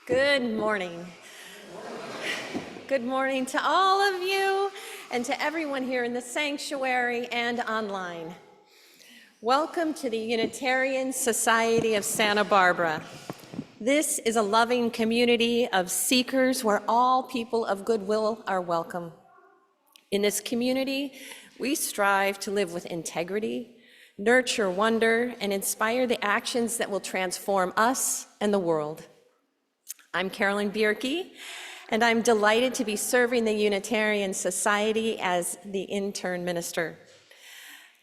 Good morning. Good morning to all of you and to everyone here in the sanctuary and online. Welcome to the Unitarian Society of Santa Barbara. This is a loving community of seekers where all people of goodwill are welcome. In this community, we strive to live with integrity, nurture wonder, and inspire the actions that will transform us and the world. I'm Carolyn Bierke, and I'm delighted to be serving the Unitarian Society as the intern minister.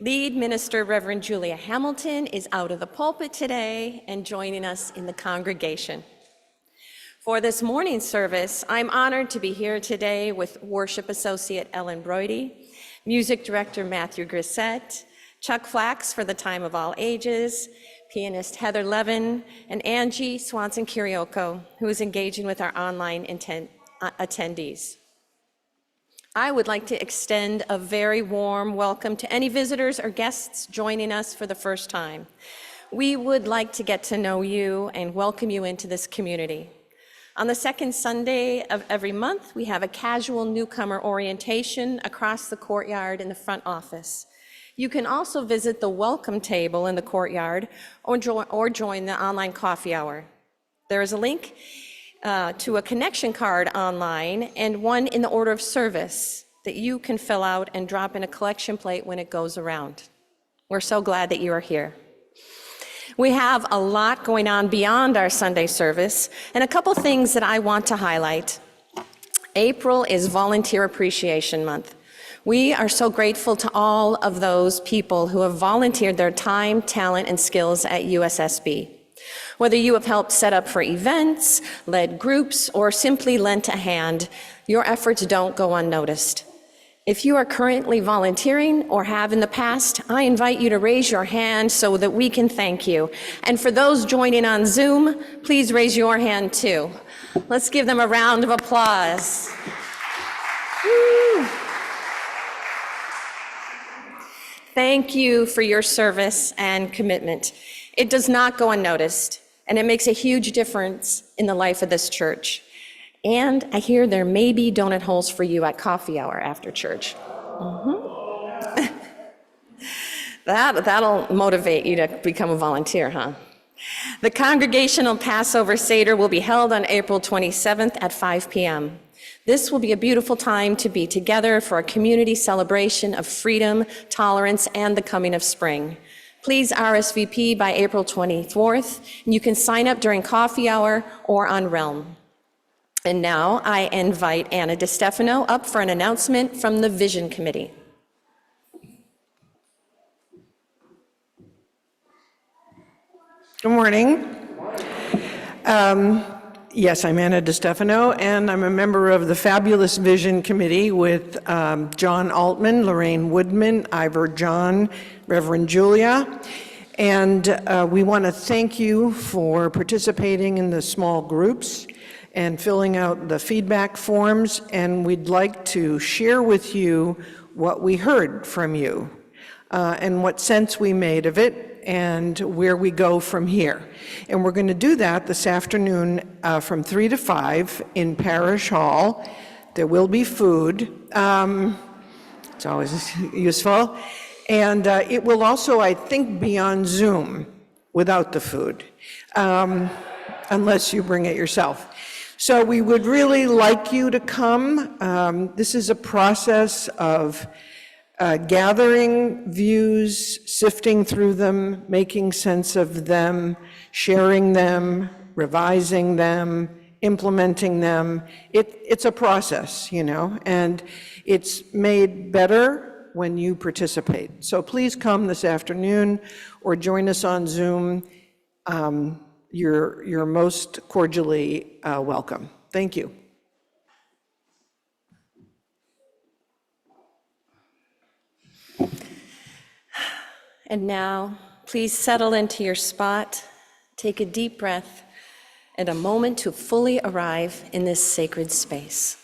Lead minister Reverend Julia Hamilton is out of the pulpit today and joining us in the congregation. For this morning's service, I'm honored to be here today with worship associate Ellen Brody, music director Matthew Grissett, Chuck Flax for the Time of All Ages, pianist Heather Levin, and Angie Swanson-Kirioko, who is engaging with our online attendees. I would like to extend a very warm welcome to any visitors or guests joining us for the first time. We would like to get to know you and welcome you into this community. On the second Sunday of every month, we have a casual newcomer orientation across the courtyard in the front office. You can also visit the welcome table in the courtyard or join the online coffee hour. There is a link to a connection card online and one in the order of service that you can fill out and drop in a collection plate when it goes around. We're so glad that you are here. We have a lot going on beyond our Sunday service, and a couple things that I want to highlight. April is Volunteer Appreciation Month. We are so grateful to all of those people who have volunteered their time, talent, and skills at USSB. Whether you have helped set up for events, led groups, or simply lent a hand, your efforts don't go unnoticed. If you are currently volunteering or have in the past, I invite you to raise your hand so that we can thank you. And for those joining on Zoom, please raise your hand too. Let's give them a round of applause. Woo. Thank you for your service and commitment. It does not go unnoticed, and it makes a huge difference in the life of this church. And I hear there may be donut holes for you at coffee hour after church. That'll motivate you to become a volunteer, huh? The Congregational Passover Seder will be held on April 27th at 5 p.m. This will be a beautiful time to be together for a community celebration of freedom, tolerance, and the coming of spring. Please RSVP by April 24th, and you can sign up during coffee hour or on Realm. And now I invite Anna DiStefano up for an announcement from the Vision Committee. Good morning. Yes, I'm Anna DiStefano, and I'm a member of the Fabulous Vision Committee with John Altman, Lorraine Woodman, Ivor John, Reverend Julia. And we want to thank you for participating in the small groups and filling out the feedback forms. And we'd like to share with you what we heard from you and what sense we made of it and where we go from here. And we're going to do that this afternoon from 3 to 5 in Parish Hall. There will be food. It's always useful. And it will also, I think, be on Zoom without the food, unless you bring it yourself. So we would really like you to come. This is a process of gathering views, sifting through them, making sense of them, sharing them, revising them, implementing them. It's a process, you know, and it's made better when you participate. So please come this afternoon or join us on Zoom. You're most cordially welcome. Thank you. And now, please settle into your spot, take a deep breath, and a moment to fully arrive in this sacred space.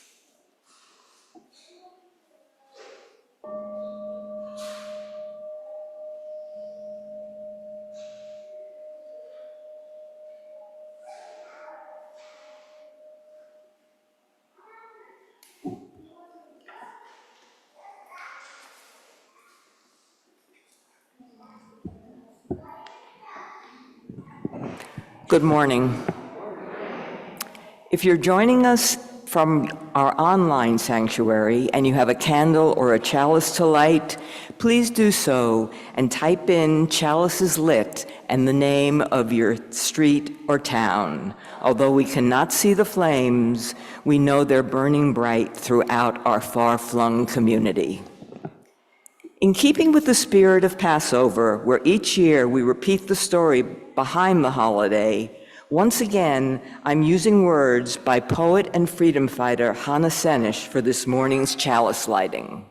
Good morning. If you're joining us from our online sanctuary and you have a candle or a chalice to light, please do so and type in "chalices lit" and the name of your street or town. Although we cannot see the flames, we know they're burning bright throughout our far-flung community. In keeping with the spirit of Passover, where each year we repeat the story behind the holiday, once again, I'm using words by poet and freedom fighter Hannah Senesh for this morning's chalice lighting.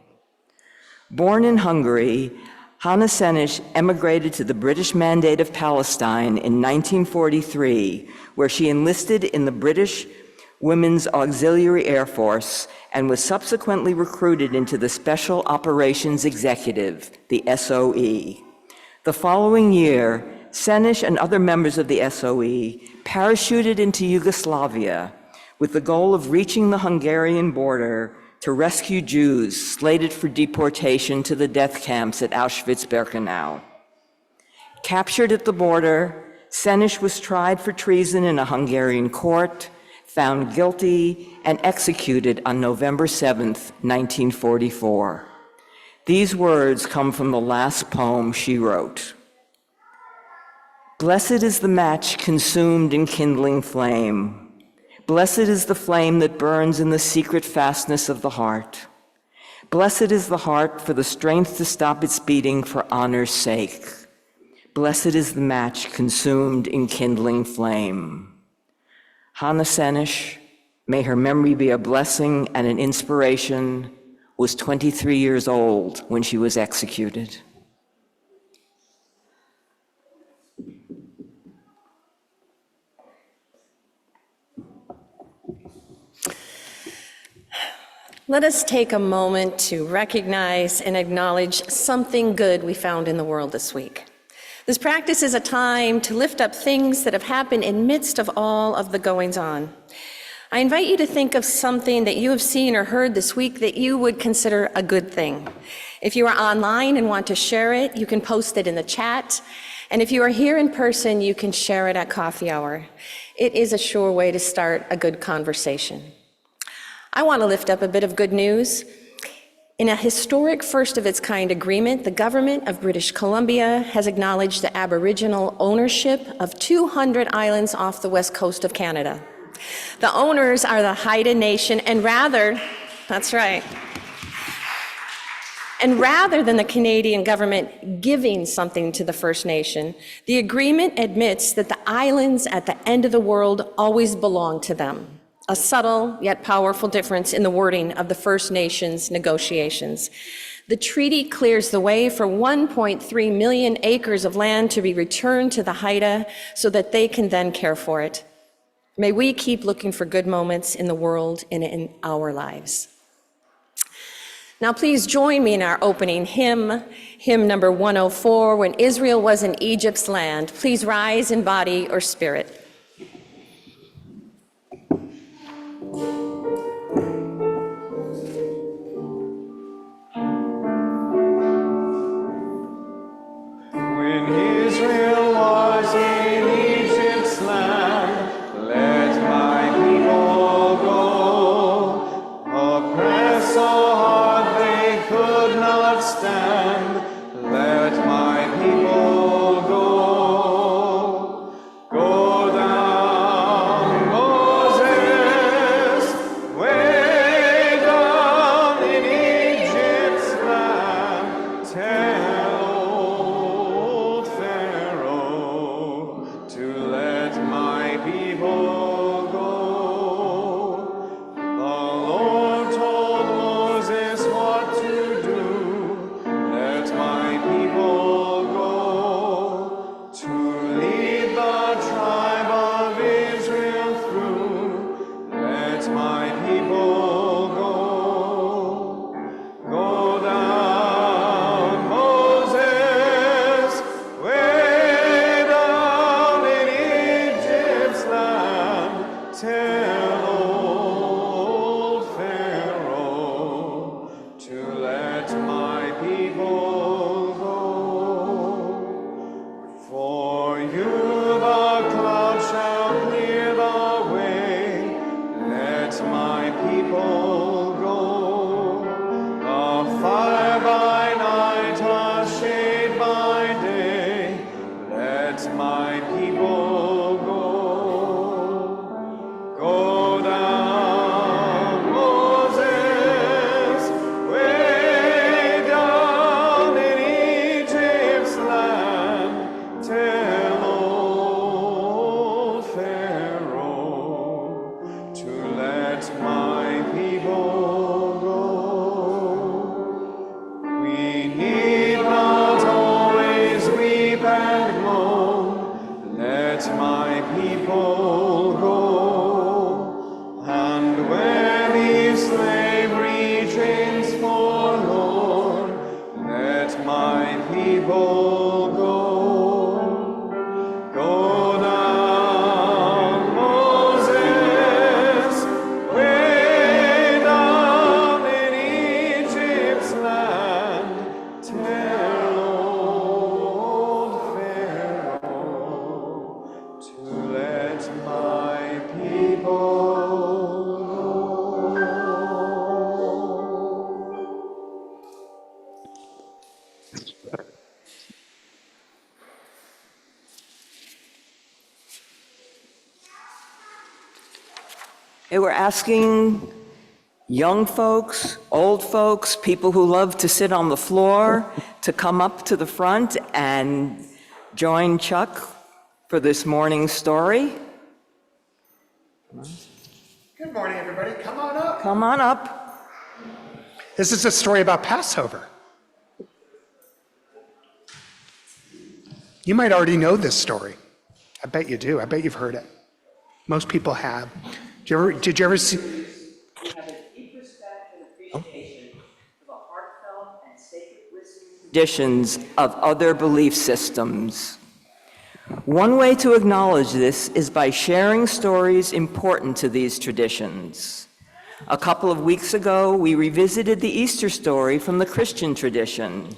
Born in Hungary, Hannah Senesh emigrated to the British Mandate of Palestine in 1943, where she enlisted in the British Women's Auxiliary Air Force and was subsequently recruited into the Special Operations Executive, the SOE. The following year, Senesh and other members of the SOE parachuted into Yugoslavia with the goal of reaching the Hungarian border to rescue Jews slated for deportation to the death camps at Auschwitz-Birkenau. Captured at the border, Senesh was tried for treason in a Hungarian court, found guilty, and executed on November 7th, 1944. These words come from the last poem she wrote. Blessed is the match consumed in kindling flame. Blessed is the flame that burns in the secret fastness of the heart. Blessed is the heart for the strength to stop its beating for honor's sake. Blessed is the match consumed in kindling flame. Hannah Senesh, may her memory be a blessing and an inspiration, was 23 years old when she was executed. Let us take a moment to recognize and acknowledge something good we found in the world this week. This practice is a time to lift up things that have happened in midst of all of the goings-on. I invite you to think of something that you have seen or heard this week that you would consider a good thing. If you are online and want to share it, you can post it in the chat. And if you are here in person, you can share it at coffee hour. It is a sure way to start a good conversation. I want to lift up a bit of good news. In a historic first-of-its-kind agreement, the government of British Columbia has acknowledged the Aboriginal ownership of 200 islands off the west coast of Canada. The owners are the Haida Nation, and that's right. And rather than the Canadian government giving something to the First Nation, the agreement admits that the islands at the end of the world always belong to them, a subtle yet powerful difference in the wording of the First Nations negotiations. The treaty clears the way for 1.3 million acres of land to be returned to the Haida so that they can then care for it. May we keep looking for good moments in the world and in our lives. Now please join me in our opening hymn, hymn number 104, When Israel Was in Egypt's Land. Please rise in body or spirit. When Israel was in Egypt's land, let my people go. Oppressed so hard they could not stand, let my people go. Go down, Moses, way down in Egypt's land. Tell old Pharaoh to let my people go. The Lord told Moses what to do. Let my people go. To lead the tribe of Israel through. Let my people go. Go down, Moses, way down in Egypt's land. Tell old Pharaoh to let my people go. For you the cloud shall clear the way. Let my people go. A fire by night, a shade by day. Let my people go. Go down, Moses, way down in Egypt's land. Tell old Pharaoh to let my people go. We need not always weep and moan. Let my people go. And where these slavery chains forlorn, let my people go. Go down, Moses, way down in Egypt's land. Tell old Pharaoh to let my people go. They were asking young folks, old folks, people who love to sit on the floor to come up to the front and join Chuck for this morning's story. Good morning, everybody. Come on up. Come on up. This is a story about Passover. You might already know this story. I bet you do. I bet you've heard it. Most people have. Did you ever see? We have a deep respect and appreciation for the heartfelt and sacred wisdom traditions of other belief systems. One way to acknowledge this is by sharing stories important to these traditions. A couple of weeks ago, we revisited the Easter story from the Christian tradition.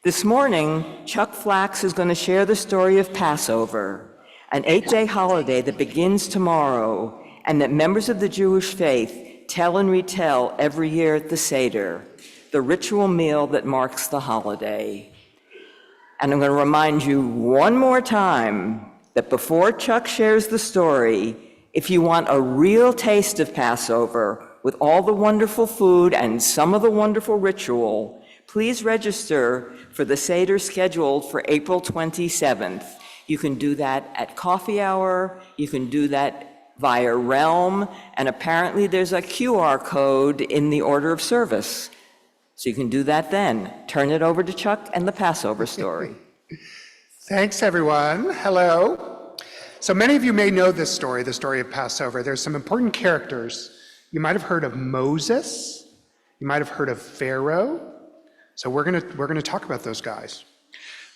This morning, Chuck Flax is going to share the story of Passover, an 8-day holiday that begins tomorrow and that members of the Jewish faith tell and retell every year at the Seder, the ritual meal that marks the holiday. And I'm going to remind you one more time that before Chuck shares the story, if you want a real taste of Passover with all the wonderful food and some of the wonderful ritual, Please register for the Seder scheduled for April 27th. You can do that at coffee hour, you can do that via Realm, and apparently there's a QR code in the order of service. So you can do that then. Turn it over to Chuck and the Passover story. Thanks, everyone. Hello. So many of you may know this story, the story of Passover. There's some important characters. You might have heard of Moses. You might have heard of Pharaoh. So we're gonna talk about those guys.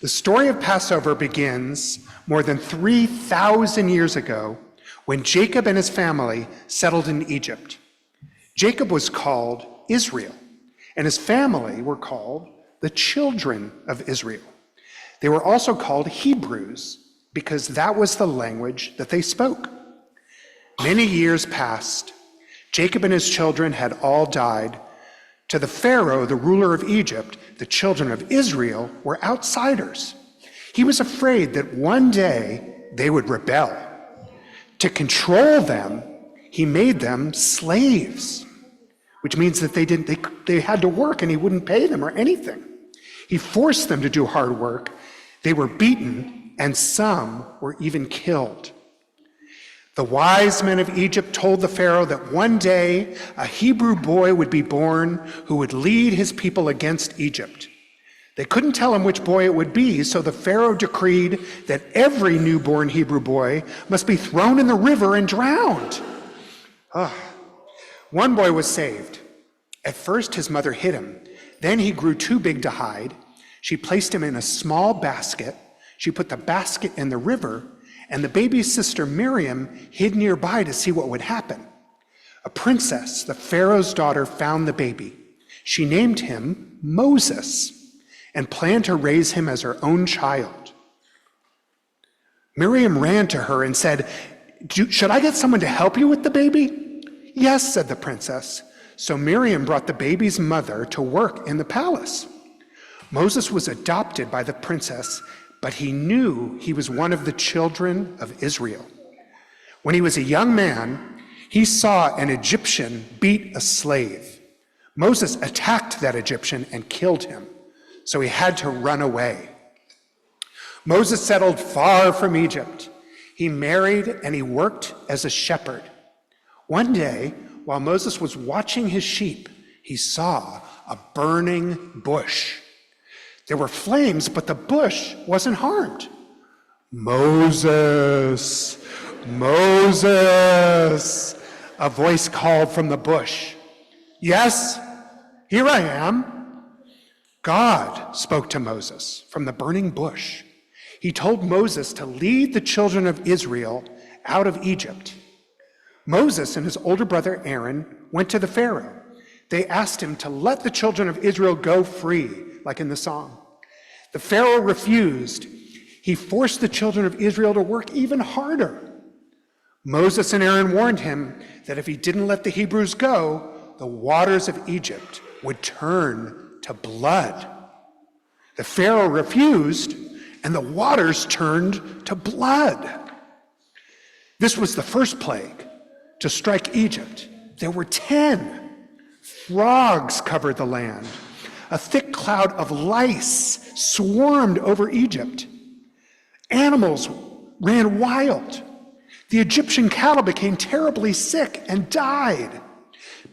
The story of Passover begins more than 3,000 years ago when Jacob and his family settled in Egypt. Jacob was called Israel, and his family were called the children of Israel. They were also called Hebrews because that was the language that they spoke. Many years passed. Jacob and his children had all died. To the Pharaoh, the ruler of Egypt, the children of Israel were outsiders. He was afraid that one day they would rebel. To control them, he made them slaves, which means that they had to work and he wouldn't pay them or anything. He forced them to do hard work. They were beaten and some were even killed. The wise men of Egypt told the Pharaoh that one day a Hebrew boy would be born who would lead his people against Egypt. They couldn't tell him which boy it would be, so the Pharaoh decreed that every newborn Hebrew boy must be thrown in the river and drowned. One boy was saved. At first, his mother hid him. Then he grew too big to hide. She placed him in a small basket. She put the basket in the river, and the baby's sister Miriam hid nearby to see what would happen. A princess, the Pharaoh's daughter, found the baby. She named him Moses and planned to raise him as her own child. Miriam ran to her and said, "Should I get someone to help you with the baby?" "Yes," said the princess. So Miriam brought the baby's mother to work in the palace. Moses was adopted by the princess, but he knew he was one of the children of Israel. When he was a young man, he saw an Egyptian beat a slave. Moses attacked that Egyptian and killed him, so he had to run away. Moses settled far from Egypt. He married and he worked as a shepherd. One day, while Moses was watching his sheep, he saw a burning bush. There were flames, but the bush wasn't harmed. "Moses, Moses," a voice called from the bush. "Yes, here I am." God spoke to Moses from the burning bush. He told Moses to lead the children of Israel out of Egypt. Moses and his older brother Aaron went to the Pharaoh. They asked him to let the children of Israel go free, like in the song. The Pharaoh refused. He forced the children of Israel to work even harder. Moses and Aaron warned him that if he didn't let the Hebrews go, the waters of Egypt would turn to blood. The Pharaoh refused, and the waters turned to blood. This was the first plague to strike Egypt. There were 10. Frogs covered the land. A thick cloud of lice swarmed over Egypt. Animals ran wild. The Egyptian cattle became terribly sick and died.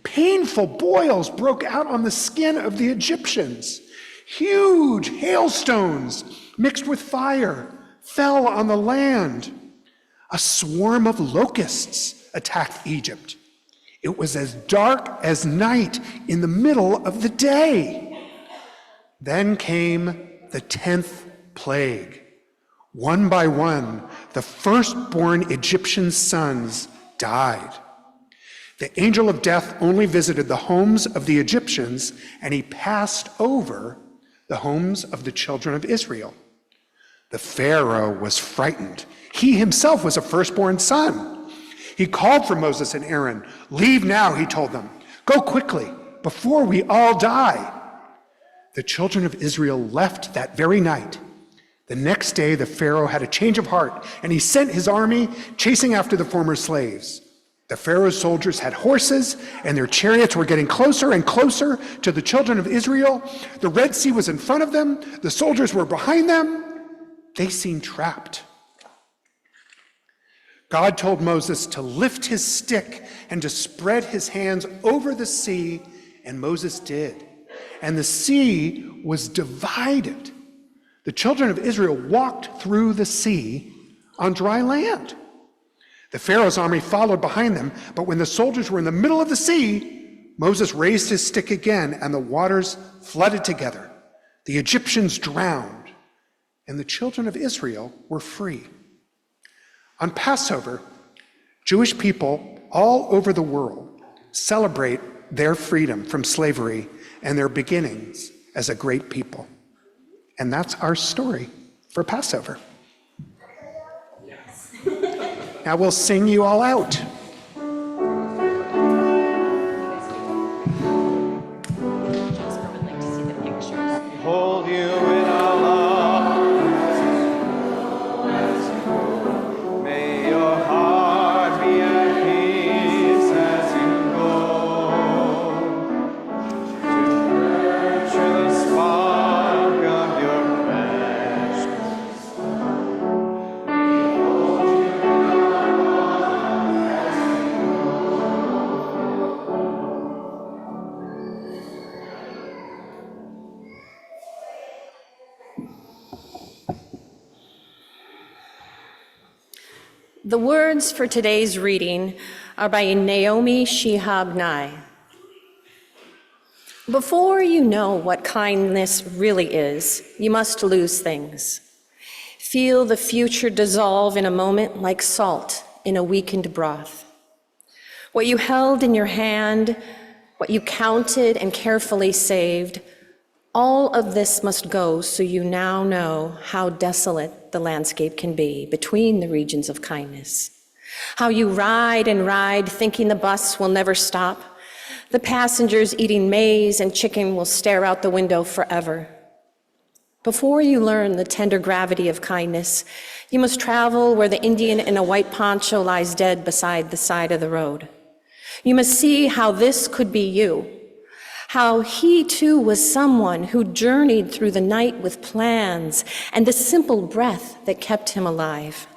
Painful boils broke out on the skin of the Egyptians. Huge hailstones mixed with fire fell on the land. A swarm of locusts attacked Egypt. It was as dark as night in the middle of the day. Then came the 10th plague. One by one, the firstborn Egyptian sons died. The angel of death only visited the homes of the Egyptians, and he passed over the homes of the children of Israel. The Pharaoh was frightened. He himself was a firstborn son. He called for Moses and Aaron. "Leave now," he told them. "Go quickly, before we all die." The children of Israel left that very night. The next day, the Pharaoh had a change of heart, and he sent his army chasing after the former slaves. The Pharaoh's soldiers had horses, and their chariots were getting closer and closer to the children of Israel. The Red Sea was in front of them. The soldiers were behind them. They seemed trapped. God told Moses to lift his stick and to spread his hands over the sea, and Moses did. And the sea was divided. The children of Israel walked through the sea on dry land. The Pharaoh's army followed behind them, but when the soldiers were in the middle of the sea, Moses raised his stick again, and the waters flooded together. The Egyptians drowned, and the children of Israel were free. On Passover, Jewish people all over the world celebrate their freedom from slavery and their beginnings as a great people. And that's our story for Passover. Now we'll sing you all out. Hold you in our love. May your heart be at peace as you go to nurture the spark of your passion. The words for today's reading are by Naomi Shihab Nye. Before you know what kindness really is, you must lose things. Feel the future dissolve in a moment like salt in a weakened broth. What you held in your hand, what you counted and carefully saved, all of this must go so you now know how desolate the landscape can be between the regions of kindness. How you ride and ride thinking the bus will never stop. The passengers eating maize and chicken will stare out the window forever. Before you learn the tender gravity of kindness, you must travel where the Indian in a white poncho lies dead beside the side of the road. You must see how this could be you. How he too was someone who journeyed through the night with plans and the simple breath that kept him alive.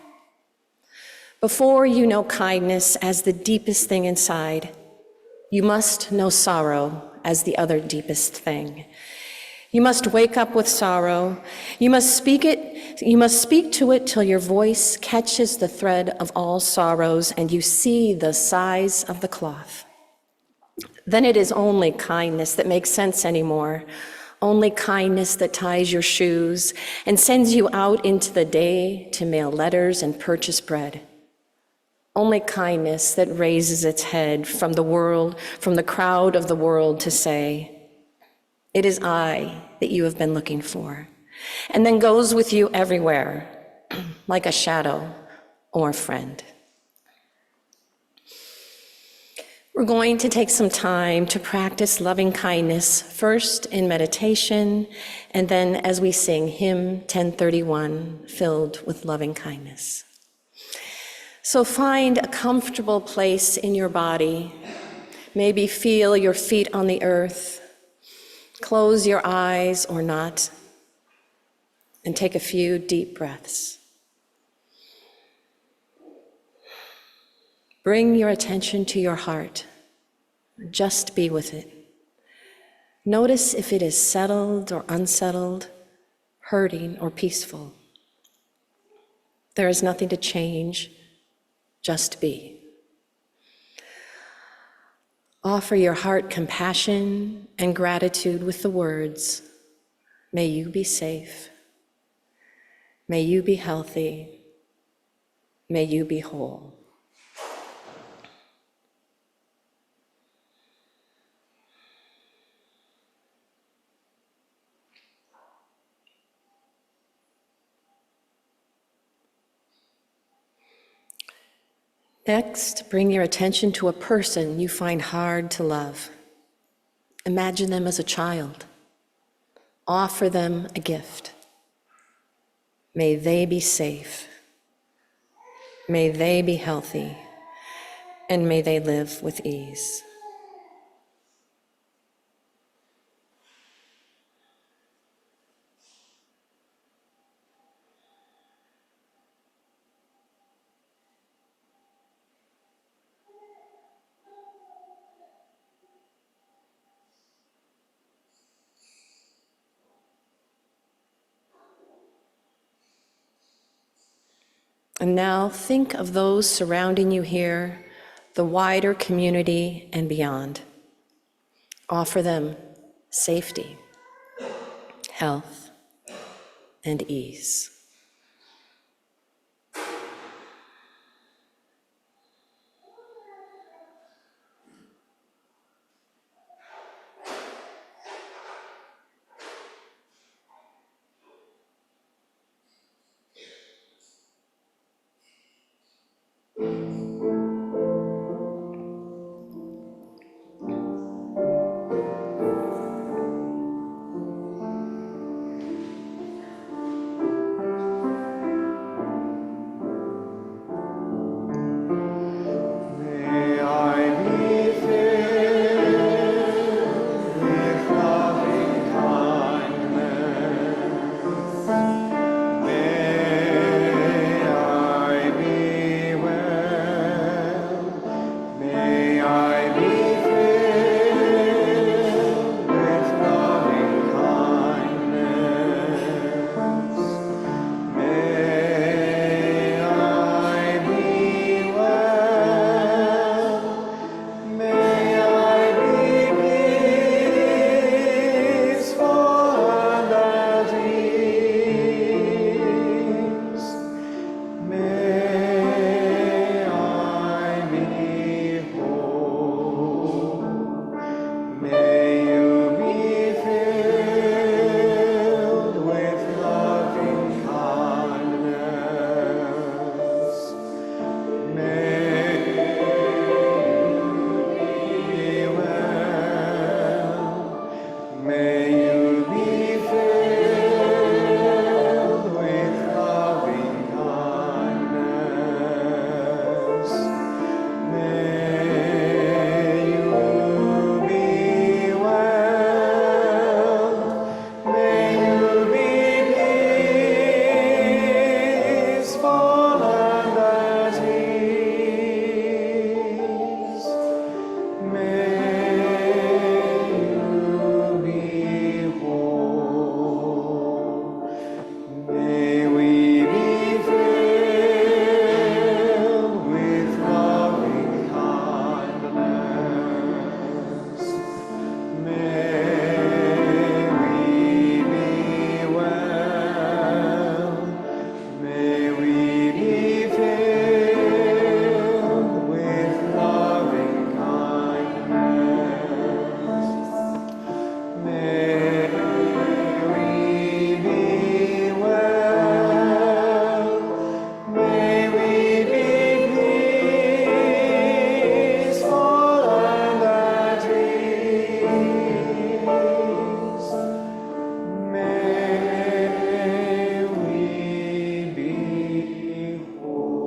Before you know kindness as the deepest thing inside, you must know sorrow as the other deepest thing. You must wake up with sorrow. You must speak to it till your voice catches the thread of all sorrows and you see the size of the cloth. Then it is only kindness that makes sense anymore, only kindness that ties your shoes and sends you out into the day to mail letters and purchase bread. Only kindness that raises its head from the world, from the crowd of the world to say, "It is I that you have been looking for," and then goes with you everywhere, like a shadow or a friend. We're going to take some time to practice loving kindness, first in meditation, and then as we sing hymn 1031, filled with loving kindness. So find a comfortable place in your body. Maybe feel your feet on the earth. Close your eyes or not, and take a few deep breaths. Bring your attention to your heart. Just be with it. Notice if it is settled or unsettled, hurting or peaceful. There is nothing to change, just be. Offer your heart compassion and gratitude with the words, "May you be safe. May you be healthy. May you be whole." Next, bring your attention to a person you find hard to love. Imagine them as a child. Offer them a gift. May they be safe. May they be healthy. and may they live with ease. And now think of those surrounding you here, the wider community and beyond. Offer them safety, health, and ease. May I be filled with loving kindness. May I be well. May I be filled with loving kindness. May I be well. May I be peaceful and at ease. May I be whole. May you be filled with loving kindness. May you be well. May you be filled with loving kindness. May you be well. May you be peaceful and at ease. May you be whole. May we be filled with loving kindness. May we be well. May we be filled with loving kindness. May we be well. May we be peaceful and at ease. May we be whole.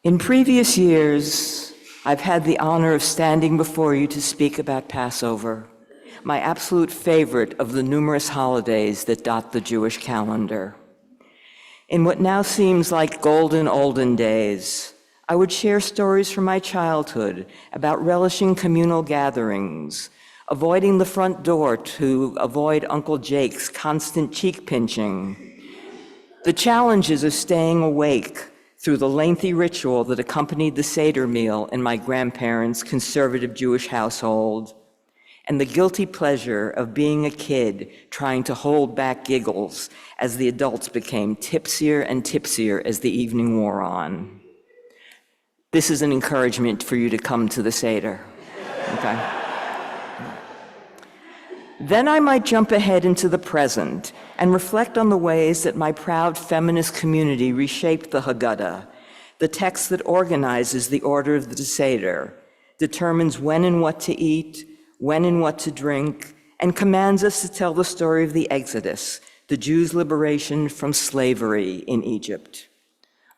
In previous years, I've had the honor of standing before you to speak about Passover, my absolute favorite of the numerous holidays that dot the Jewish calendar. In what now seems like golden olden days, I would share stories from my childhood about relishing communal gatherings, avoiding the front door to avoid Uncle Jake's constant cheek pinching, the challenges of staying awake through the lengthy ritual that accompanied the Seder meal in my grandparents' conservative Jewish household, and the guilty pleasure of being a kid trying to hold back giggles as the adults became tipsier and tipsier as the evening wore on. This is an encouragement for you to come to the Seder, okay? Then I might jump ahead into the present and reflect on the ways that my proud feminist community reshaped the Haggadah, the text that organizes the order of the Seder, determines when and what to eat, when and what to drink, and commands us to tell the story of the Exodus, the Jews' liberation from slavery in Egypt.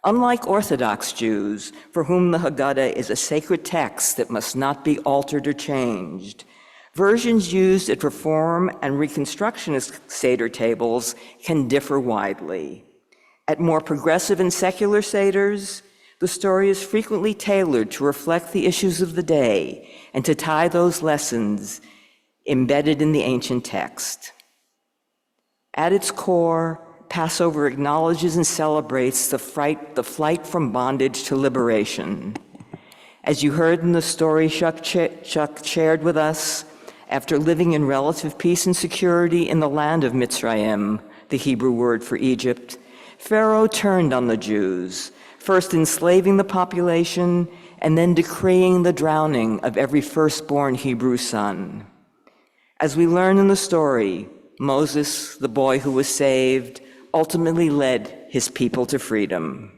Unlike Orthodox Jews, for whom the Haggadah is a sacred text that must not be altered or changed, versions used at Reform and Reconstructionist Seder tables can differ widely. At more progressive and secular Seders, the story is frequently tailored to reflect the issues of the day and to tie those lessons embedded in the ancient text. At its core, Passover acknowledges and celebrates the flight from bondage to liberation. As you heard in the story Chuck shared with us, after living in relative peace and security in the land of Mitzrayim, the Hebrew word for Egypt, Pharaoh turned on the Jews, first enslaving the population and then decreeing the drowning of every firstborn Hebrew son. As we learn in the story, Moses, the boy who was saved, ultimately led his people to freedom.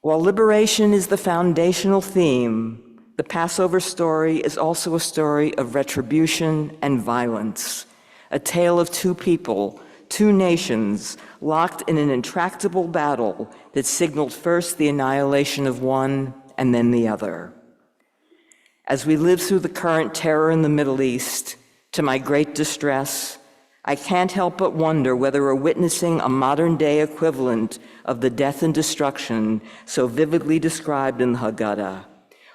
While liberation is the foundational theme, the Passover story is also a story of retribution and violence, a tale of two people, two nations, locked in an intractable battle that signaled first the annihilation of one and then the other. As we live through the current terror in the Middle East, to my great distress, I can't help but wonder whether we're witnessing a modern-day equivalent of the death and destruction so vividly described in the Haggadah,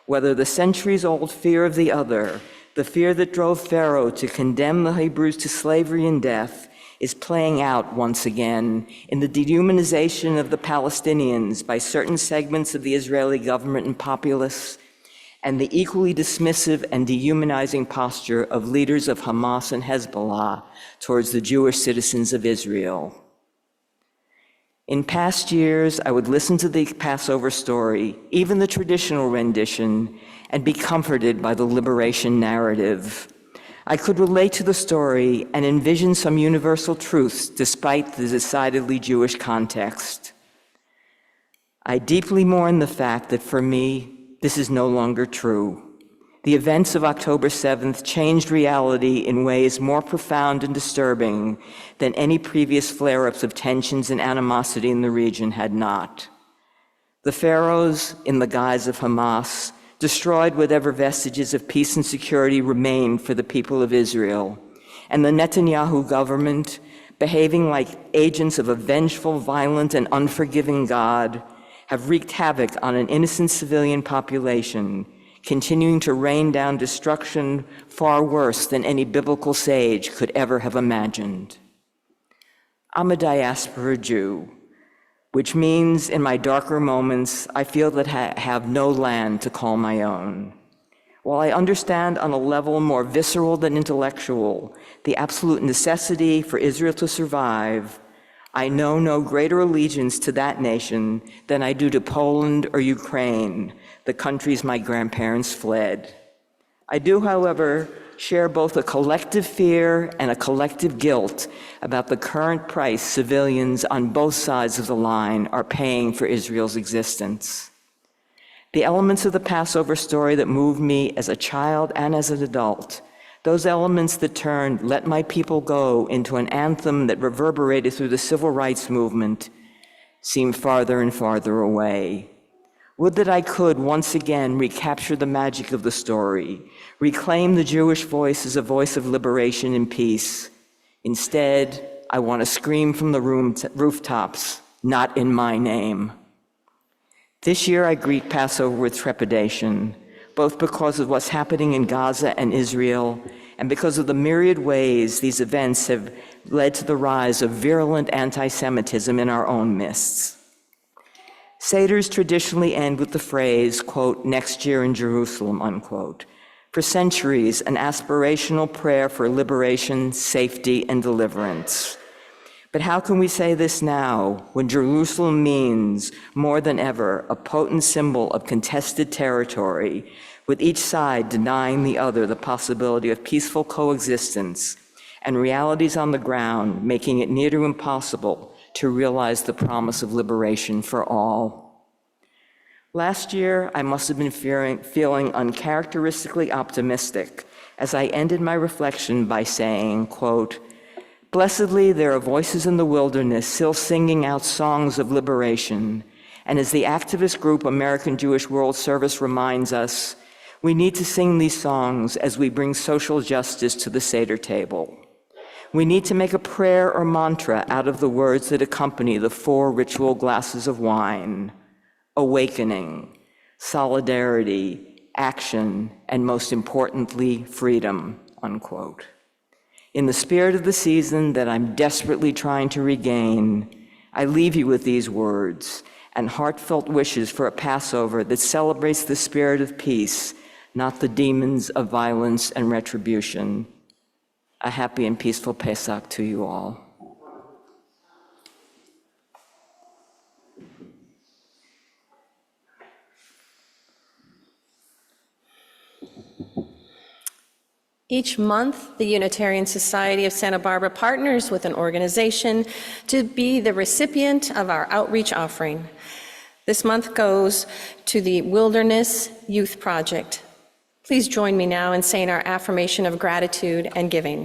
whether the centuries-old fear of the other, the fear that drove Pharaoh to condemn the Hebrews to slavery and death, is playing out once again in the dehumanization of the Palestinians by certain segments of the Israeli government and populace, and the equally dismissive and dehumanizing posture of leaders of Hamas and Hezbollah towards the Jewish citizens of Israel. In past years, I would listen to the Passover story, even the traditional rendition, and be comforted by the liberation narrative. I could relate to the story and envision some universal truths despite the decidedly Jewish context. I deeply mourn the fact that for me, this is no longer true. The events of October 7th changed reality in ways more profound and disturbing than any previous flare-ups of tensions and animosity in the region had not. The pharaohs, in the guise of Hamas, destroyed whatever vestiges of peace and security remained for the people of Israel, and the Netanyahu government, behaving like agents of a vengeful, violent, and unforgiving God, have wreaked havoc on an innocent civilian population, continuing to rain down destruction far worse than any biblical sage could ever have imagined. I'm a diaspora Jew, which means in my darker moments, I feel that I have no land to call my own. While I understand on a level more visceral than intellectual the absolute necessity for Israel to survive, I know no greater allegiance to that nation than I do to Poland or Ukraine, the countries my grandparents fled. I do, however, share both a collective fear and a collective guilt about the current price civilians on both sides of the line are paying for Israel's existence. The elements of the Passover story that moved me as a child and as an adult, those elements that turned "Let My People Go" into an anthem that reverberated through the civil rights movement, seem farther and farther away. Would that I could once again recapture the magic of the story, reclaim the Jewish voice as a voice of liberation and peace. Instead, I want to scream from the rooftops, "Not in my name." This year I greet Passover with trepidation, both because of what's happening in Gaza and Israel, and because of the myriad ways these events have led to the rise of virulent anti-Semitism in our own midst. Seders traditionally end with the phrase, quote, "next year in Jerusalem," unquote. For centuries, an aspirational prayer for liberation, safety, and deliverance. But how can we say this now, when Jerusalem means, more than ever, a potent symbol of contested territory, with each side denying the other the possibility of peaceful coexistence, and realities on the ground making it near to impossible to realize the promise of liberation for all. Last year, I must have been feeling uncharacteristically optimistic as I ended my reflection by saying, quote, "Blessedly, there are voices in the wilderness still singing out songs of liberation. And as the activist group American Jewish World Service reminds us, we need to sing these songs as we bring social justice to the Seder table. We need to make a prayer or mantra out of the words that accompany the 4 ritual glasses of wine: awakening, solidarity, action, and most importantly, freedom," unquote. In the spirit of the season that I'm desperately trying to regain, I leave you with these words and heartfelt wishes for a Passover that celebrates the spirit of peace, not the demons of violence and retribution. A happy and peaceful Pesach to you all. Each month, the Unitarian Society of Santa Barbara partners with an organization to be the recipient of our outreach offering. This month goes to the Wilderness Youth Project. Please join me now in saying our affirmation of gratitude and giving.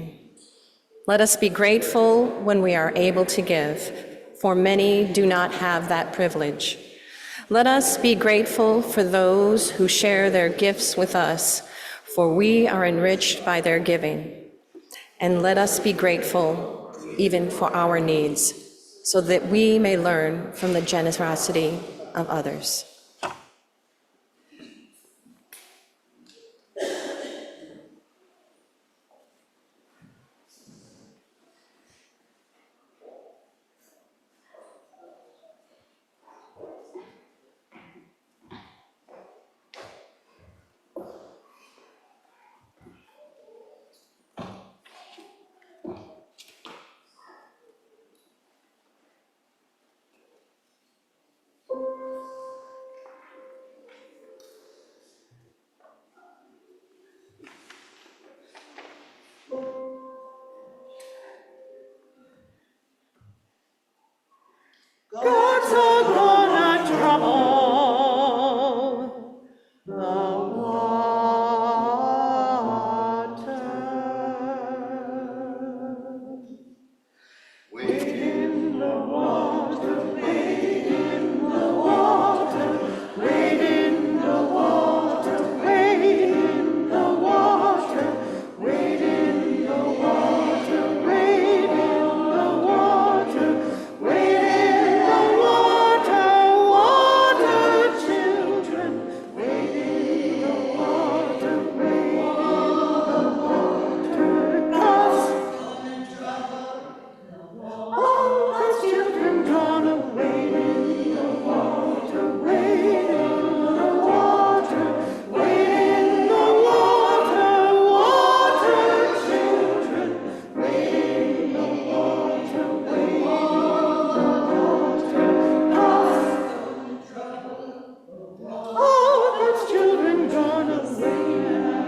Let us be grateful when we are able to give, for many do not have that privilege. Let us be grateful for those who share their gifts with us, for we are enriched by their giving. And let us be grateful even for our needs, so that we may learn from the generosity of others. God's gonna trouble the water. Wade in the water, wade in the water, wade in the water, wade in the water, wade in the water, wade in the water, wade in the water, water children, wade in the water, wade in the water, 'cause all God's children gonna wade in the water, wade in the water, wade in the water, water children, wade in the water, wade in the water, 'cause all God's children gonna wade in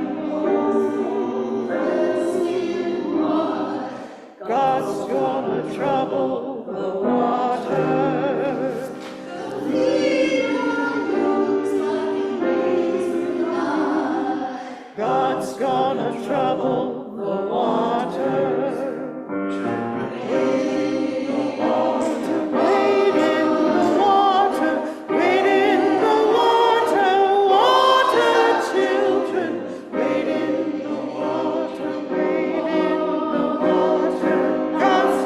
God's gonna trouble the water. God's gonna trouble the water. Wade in the water, wade in the water, wade in the water, water children, wade in the water, wade in the water, 'cause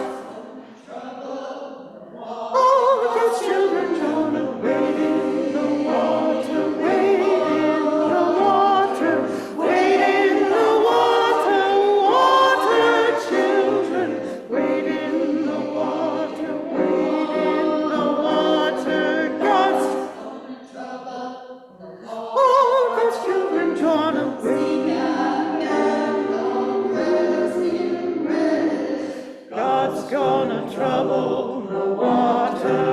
all God's children gonna wade in the water, wade in the water, wade in the water, water children, wade in the water, wade in the water, 'cause all God's children gonna wade in. God's gonna trouble the water.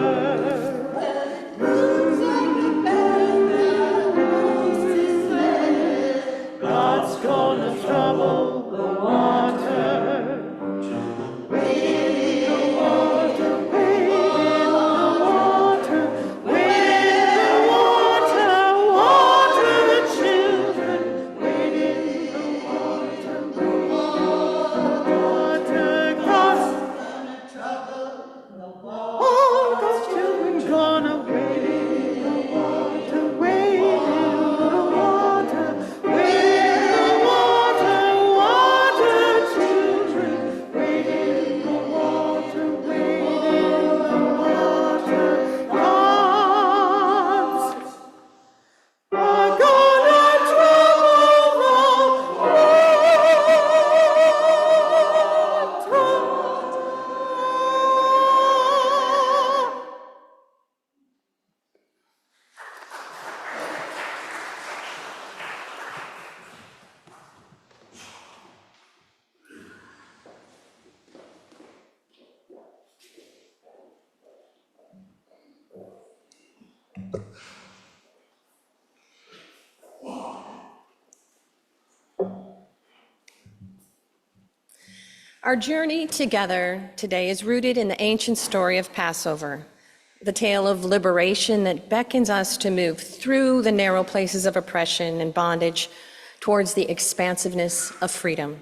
Our journey together today is rooted in the ancient story of Passover, the tale of liberation that beckons us to move through the narrow places of oppression and bondage towards the expansiveness of freedom.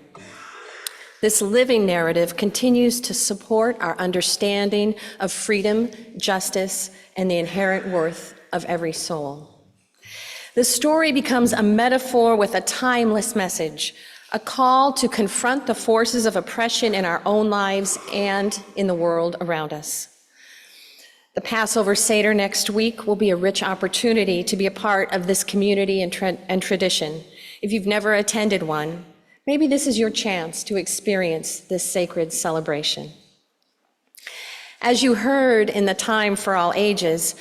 This living narrative continues to support our understanding of freedom, justice, and the inherent worth of every soul. The story becomes a metaphor with a timeless message, a call to confront the forces of oppression in our own lives and in the world around us. The Passover Seder next week will be a rich opportunity to be a part of this community and tradition. If you've never attended one, maybe this is your chance to experience this sacred celebration. As you heard in the Time for All Ages,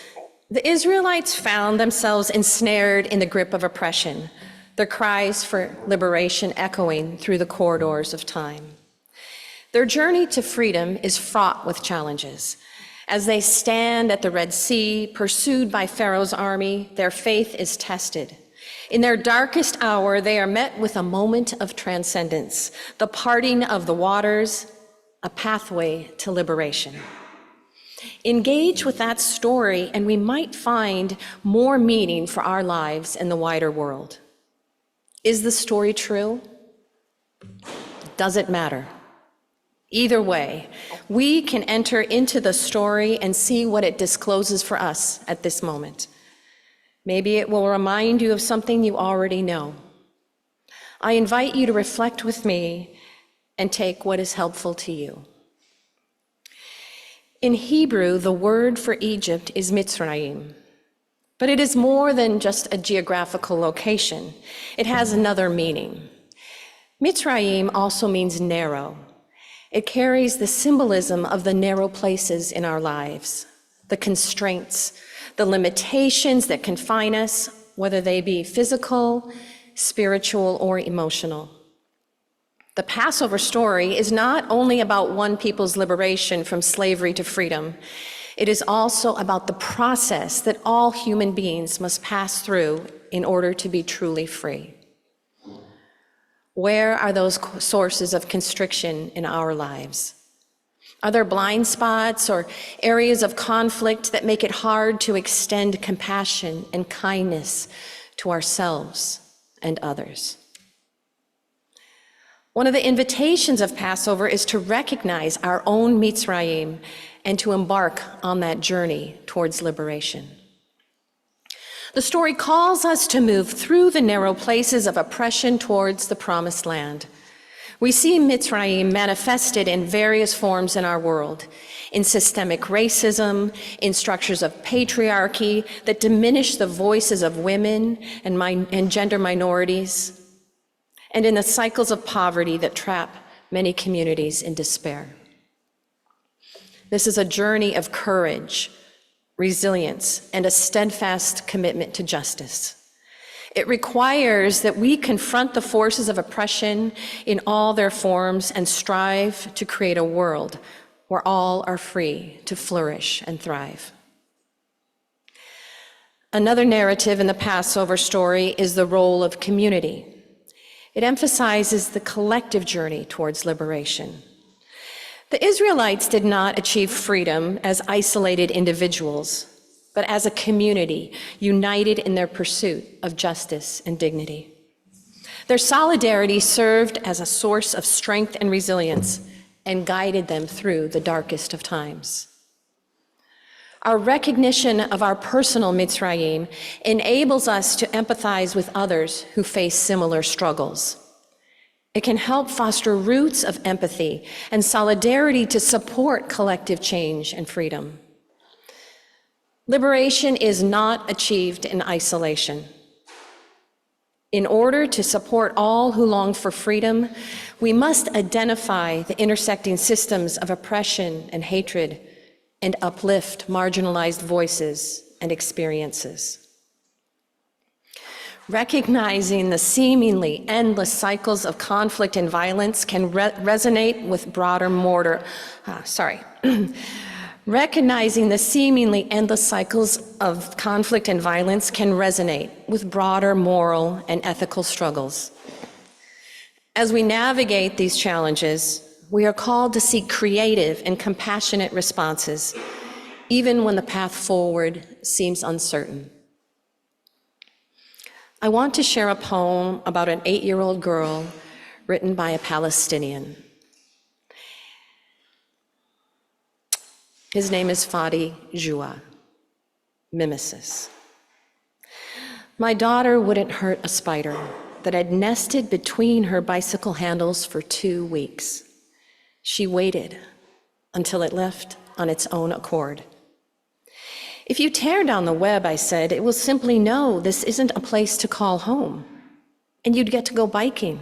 the Israelites found themselves ensnared in the grip of oppression, their cries for liberation echoing through the corridors of time. Their journey to freedom is fraught with challenges. As they stand at the Red Sea, pursued by Pharaoh's army, their faith is tested. In their darkest hour, they are met with a moment of transcendence, the parting of the waters, a pathway to liberation. Engage with that story, and we might find more meaning for our lives in the wider world. Is the story true? Does it matter? Either way, we can enter into the story and see what it discloses for us at this moment. Maybe it will remind you of something you already know. I invite you to reflect with me and take what is helpful to you. In Hebrew, the word for Egypt is Mitzrayim. But it is more than just a geographical location. It has another meaning. Mitzrayim also means narrow. It carries the symbolism of the narrow places in our lives, the constraints, the limitations that confine us, whether they be physical, spiritual, or emotional. The Passover story is not only about one people's liberation from slavery to freedom. It is also about the process that all human beings must pass through in order to be truly free. Where are those sources of constriction in our lives? Are there blind spots or areas of conflict that make it hard to extend compassion and kindness to ourselves and others? One of the invitations of Passover is to recognize our own Mitzrayim and to embark on that journey towards liberation. The story calls us to move through the narrow places of oppression towards the promised land. We see Mitzrayim manifested in various forms in our world, in systemic racism, in structures of patriarchy that diminish the voices of women and gender minorities, and in the cycles of poverty that trap many communities in despair. This is a journey of courage, resilience, and a steadfast commitment to justice. It requires that we confront the forces of oppression in all their forms and strive to create a world where all are free to flourish and thrive. Another narrative in the Passover story is the role of community. It emphasizes the collective journey towards liberation. The Israelites did not achieve freedom as isolated individuals, but as a community united in their pursuit of justice and dignity. Their solidarity served as a source of strength and resilience and guided them through the darkest of times. Our recognition of our personal Mitzrayim enables us to empathize with others who face similar struggles. It can help foster roots of empathy and solidarity to support collective change and freedom. Liberation is not achieved in isolation. In order to support all who long for freedom, we must identify the intersecting systems of oppression and hatred and uplift marginalized voices and experiences. Recognizing the seemingly endless cycles of conflict and violence can resonate with Recognizing the seemingly endless cycles of conflict and violence can resonate with broader moral and ethical struggles. As we navigate these challenges, we are called to seek creative and compassionate responses, even when the path forward seems uncertain. I want to share a poem about an 8-year-old girl written by a Palestinian. His name is Fadi Joua, mimesis. My daughter wouldn't hurt a spider that had nested between her bicycle handles for 2 weeks. She waited until it left on its own accord. If you tear down the web, I said, it will simply know this isn't a place to call home, and you'd get to go biking.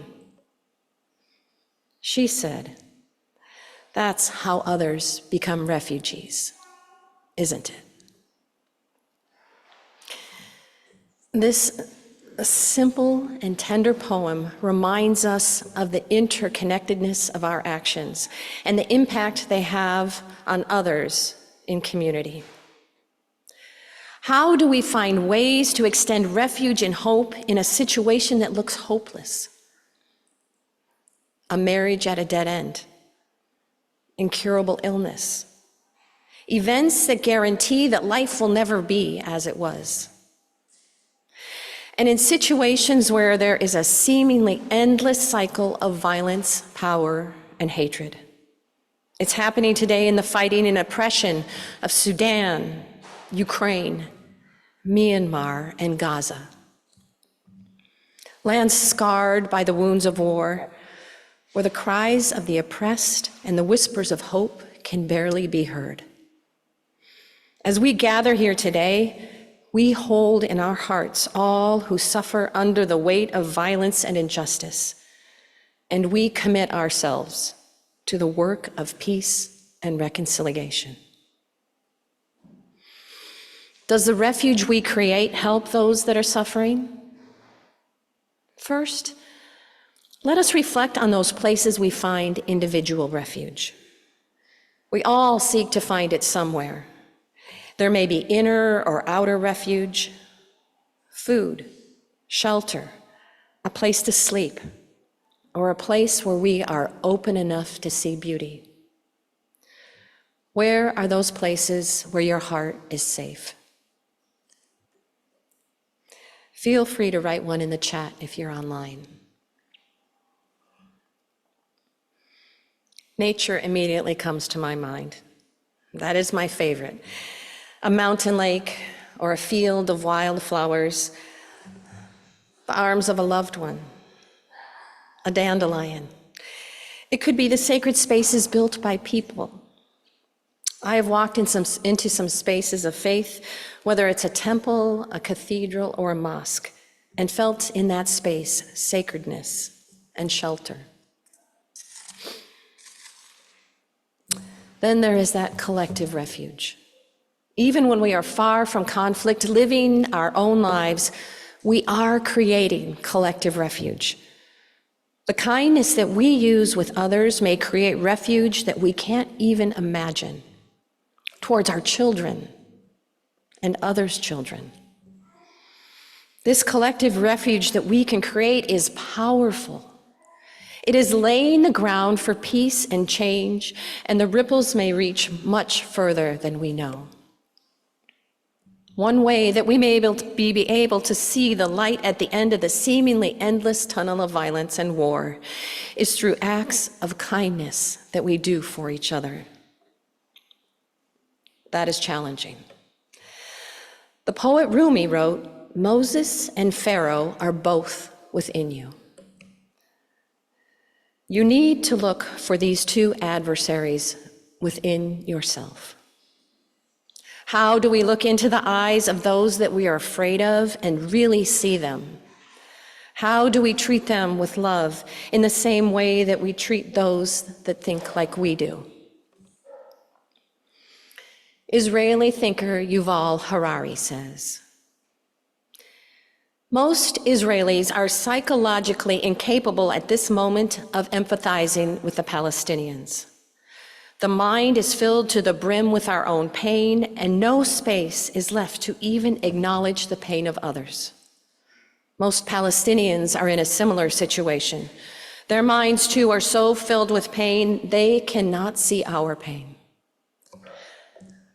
She said, that's how others become refugees, isn't it? This simple and tender poem reminds us of the interconnectedness of our actions and the impact they have on others in community. How do we find ways to extend refuge and hope in a situation that looks hopeless? A marriage at a dead end, incurable illness, events that guarantee that life will never be as it was. And in situations where there is a seemingly endless cycle of violence, power, and hatred. It's happening today in the fighting and oppression of Sudan, Ukraine, Myanmar, and Gaza. Lands scarred by the wounds of war, where the cries of the oppressed and the whispers of hope can barely be heard. As we gather here today, we hold in our hearts all who suffer under the weight of violence and injustice, and we commit ourselves to the work of peace and reconciliation. Does the refuge we create help those that are suffering? First, let us reflect on those places we find individual refuge. We all seek to find it somewhere. There may be inner or outer refuge, food, shelter, a place to sleep, or a place where we are open enough to see beauty. Where are those places where your heart is safe? Feel free to write one in the chat if you're online. Nature immediately comes to my mind. That is my favorite. A mountain lake or a field of wildflowers, the arms of a loved one, a dandelion. It could be the sacred spaces built by people. I have walked into some spaces of faith, whether it's a temple, a cathedral, or a mosque, and felt in that space sacredness and shelter. Then there is that collective refuge. Even when we are far from conflict, living our own lives, we are creating collective refuge. The kindness that we use with others may create refuge that we can't even imagine towards our children and others' children. This collective refuge that we can create is powerful. It is laying the ground for peace and change, and the ripples may reach much further than we know. One way that we may be able to see the light at the end of the seemingly endless tunnel of violence and war is through acts of kindness that we do for each other. That is challenging. The poet Rumi wrote, "Moses and Pharaoh are both within you." You need to look for these two adversaries within yourself. How do we look into the eyes of those that we are afraid of and really see them? How do we treat them with love in the same way that we treat those that think like we do? Israeli thinker Yuval Harari says, "Most Israelis are psychologically incapable at this moment of empathizing with the Palestinians. The mind is filled to the brim with our own pain, and no space is left to even acknowledge the pain of others. Most Palestinians are in a similar situation. Their minds, too, are so filled with pain, they cannot see our pain.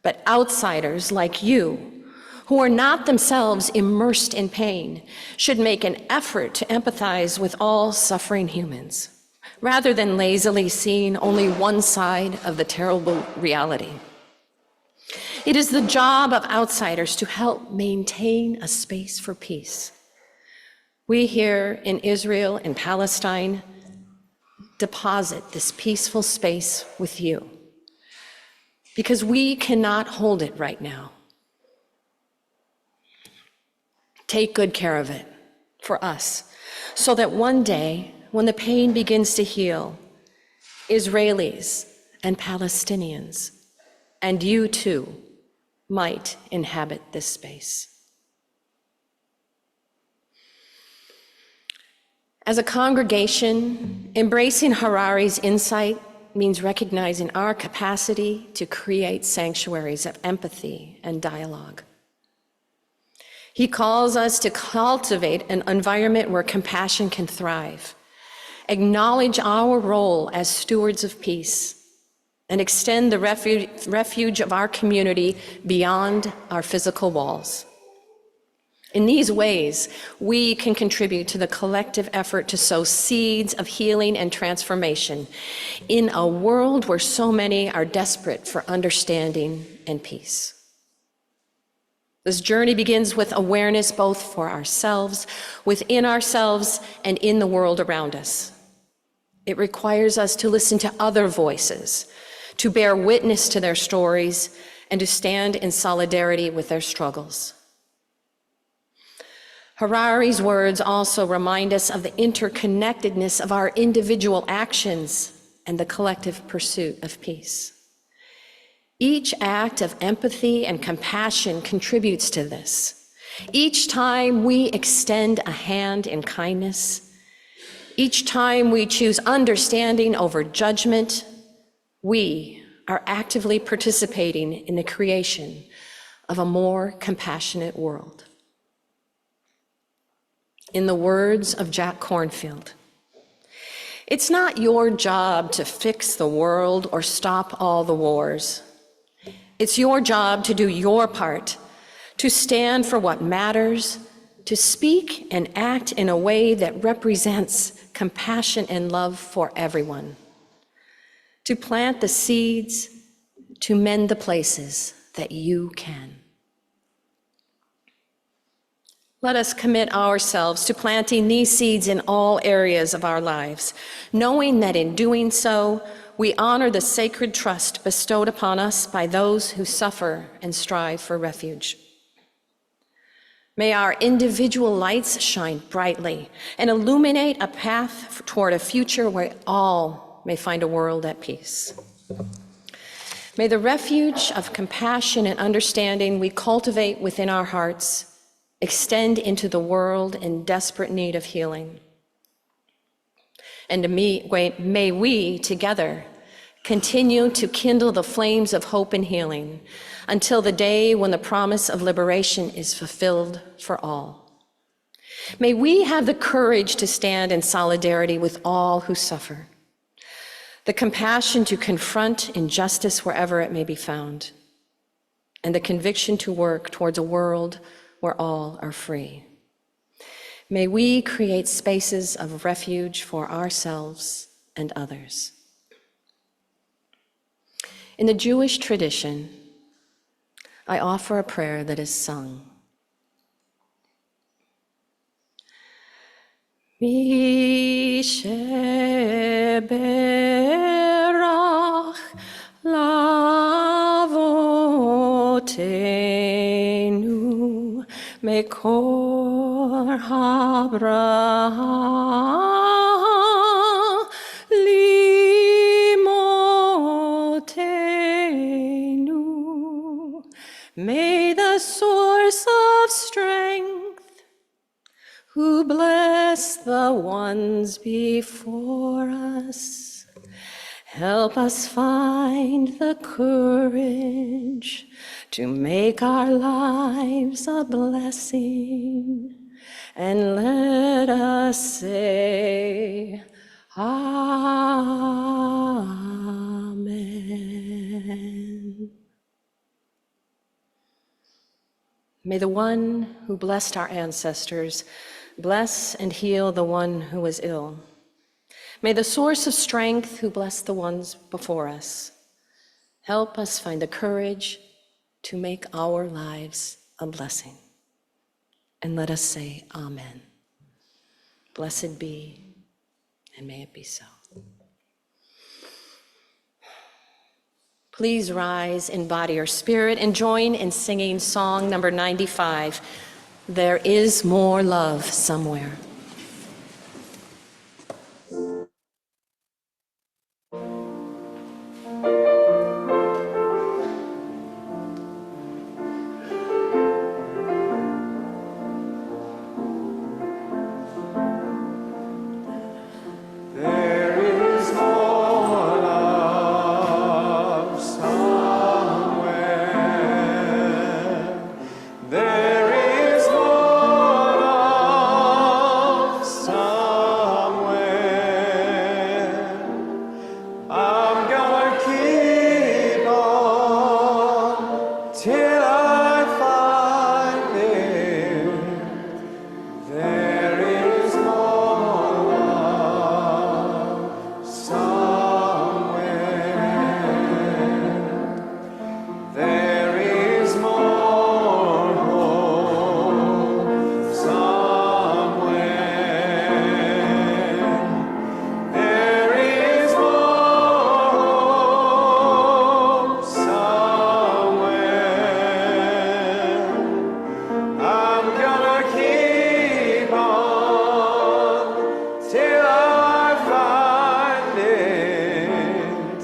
But outsiders like you, who are not themselves immersed in pain, should make an effort to empathize with all suffering humans, rather than lazily seeing only one side of the terrible reality. It is the job of outsiders to help maintain a space for peace. We here in Israel and Palestine deposit this peaceful space with you, because we cannot hold it right now. Take good care of it for us, so that one day, when the pain begins to heal, Israelis and Palestinians, and you too, might inhabit this space. As a congregation, embracing Harari's insight means recognizing our capacity to create sanctuaries of empathy and dialogue. He calls us to cultivate an environment where compassion can thrive, acknowledge our role as stewards of peace, and extend the refuge of our community beyond our physical walls. In these ways, we can contribute to the collective effort to sow seeds of healing and transformation in a world where so many are desperate for understanding and peace. This journey begins with awareness both for ourselves, within ourselves, and in the world around us. It requires us to listen to other voices, to bear witness to their stories, and to stand in solidarity with their struggles. Harari's words also remind us of the interconnectedness of our individual actions and the collective pursuit of peace. Each act of empathy and compassion contributes to this. Each time we extend a hand in kindness, each time we choose understanding over judgment, we are actively participating in the creation of a more compassionate world. In the words of Jack Kornfield, it's not your job to fix the world or stop all the wars. It's your job to do your part, to stand for what matters, to speak and act in a way that represents compassion and love for everyone, to plant the seeds, to mend the places that you can. Let us commit ourselves to planting these seeds in all areas of our lives, knowing that in doing so, we honor the sacred trust bestowed upon us by those who suffer and strive for refuge. May our individual lights shine brightly and illuminate a path toward a future where all may find a world at peace. May the refuge of compassion and understanding we cultivate within our hearts extend into the world in desperate need of healing. And may we together continue to kindle the flames of hope and healing until the day when the promise of liberation is fulfilled for all. May we have the courage to stand in solidarity with all who suffer, the compassion to confront injustice wherever it may be found, and the conviction to work towards a world where all are free. May we create spaces of refuge for ourselves and others. In the Jewish tradition, I offer a prayer that is sung. Mi sheberach lavotenu mekor habraha limotenu. May the source of strength, who bless the ones before us, Help us find the courage to make our lives a blessing, and let us say, Amen. May the one who blessed our ancestors bless and heal the one who was ill. May the source of strength who blessed the ones before us help us find the courage to make our lives a blessing. And let us say, Amen. Blessed be, and may it be so. Please rise in body or spirit and join in singing song number 95, There Is More Love Somewhere. There is more love somewhere. There is more love somewhere. I'm gonna keep on till I find it. There is more love somewhere. There is more hope somewhere. There is more hope somewhere. I'm gonna keep on till I find it.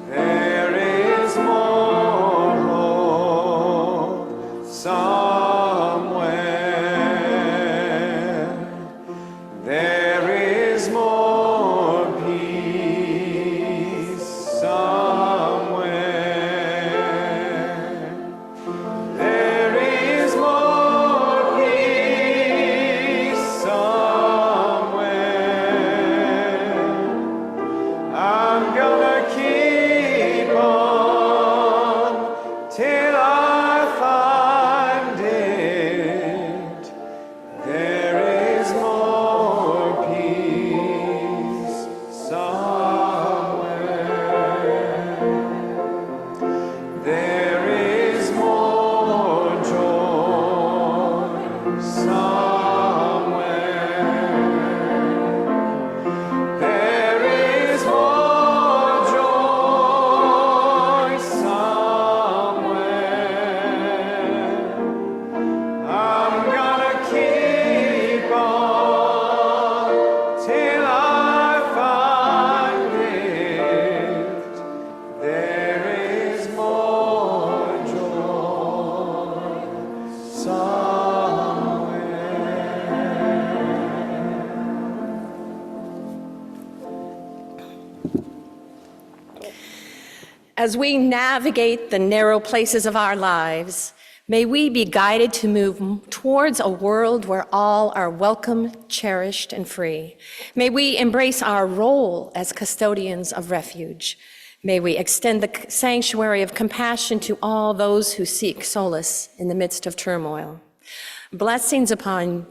There is more hope somewhere. There is more peace somewhere. There is more peace somewhere. I'm gonna keep on till I find it. There is more peace somewhere. There is more joy somewhere. There is more joy somewhere. I'm gonna keep on till I find it. There is more joy somewhere. As we navigate the narrow places of our lives, may we be guided to move towards a world where all are welcome, cherished, and free. May we embrace our role as custodians of refuge. May we extend the sanctuary of compassion to all those who seek solace in the midst of turmoil. Blessings upon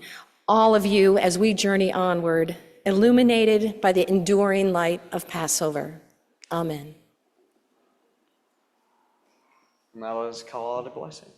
all of you as we journey onward, illuminated by the enduring light of Passover. Amen. Now let us call out a blessing.